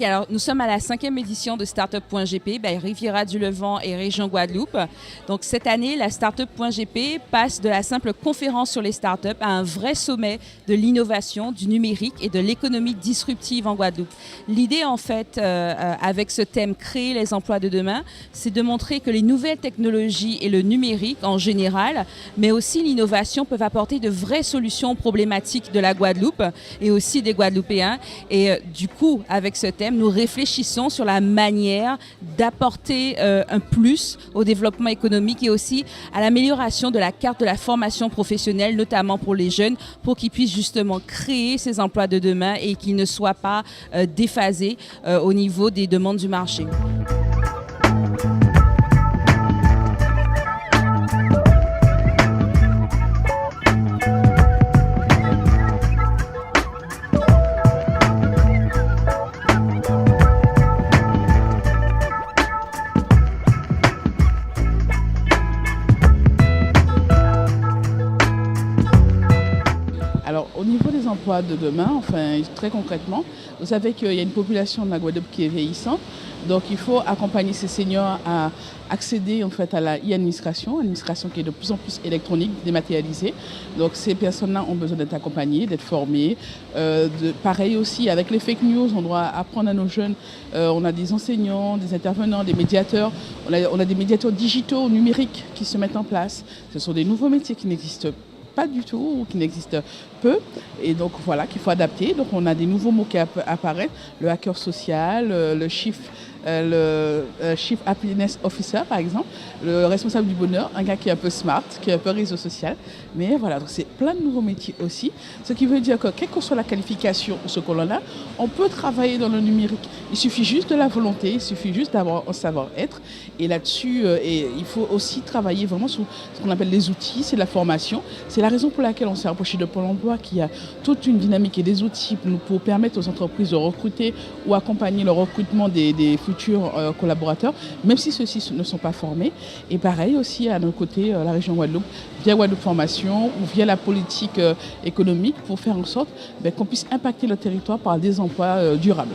Alors nous sommes à la 5e édition de Startup.gp, Riviera du Levant et Région Guadeloupe. Donc cette année, la Startup.gp passe de la simple conférence sur les startups à un vrai sommet de l'innovation, du numérique et de l'économie disruptive en Guadeloupe. L'idée en fait, avec ce thème Créer les emplois de demain, c'est de montrer que les nouvelles technologies et le numérique en général, mais aussi l'innovation peuvent apporter de vraies solutions aux problématiques de la Guadeloupe et aussi des Guadeloupéens. Et du coup, avec ce thème, nous réfléchissons sur la manière d'apporter un plus au développement économique et aussi à l'amélioration de la carte de la formation professionnelle, notamment pour les jeunes, pour qu'ils puissent justement créer ces emplois de demain et qu'ils ne soient pas déphasés au niveau des demandes du marché. Alors, au niveau des emplois de demain, enfin, très concrètement, vous savez qu'il y a une population de la Guadeloupe qui est vieillissante. Donc, il faut accompagner ces seniors à accéder en fait à la e-administration, administration qui est de plus en plus électronique, dématérialisée. Donc, ces personnes-là ont besoin d'être accompagnées, d'être formées. Pareil aussi, avec les fake news, on doit apprendre à nos jeunes. On a des enseignants, des intervenants, des médiateurs. On a des médiateurs digitaux, numériques qui se mettent en place. Ce sont des nouveaux métiers qui n'existent pas du tout ou qui n'existent peu et donc voilà qu'il faut adapter. Donc on a des nouveaux mots qui apparaissent, le hacker social, le chief happiness officer par exemple, le responsable du bonheur, un gars qui est un peu smart, qui est un peu réseau social, mais voilà, donc c'est plein de nouveaux métiers aussi, ce qui veut dire que quelle que soit la qualification ou ce que l'on a, on peut travailler dans le numérique. Il suffit juste de la volonté, il suffit juste d'avoir un savoir-être et là-dessus il faut aussi travailler vraiment sur ce qu'on appelle les outils, c'est la formation. C'est la raison pour laquelle on s'est rapproché de Pôle emploi qui a toute une dynamique et des outils pour permettre aux entreprises de recruter ou accompagner le recrutement des futurs collaborateurs, même si ceux-ci ne sont pas formés. Et pareil aussi à nos côtés, la région Guadeloupe, via Guadeloupe Formation ou via la politique économique pour faire en sorte qu'on puisse impacter le territoire par des emplois durables.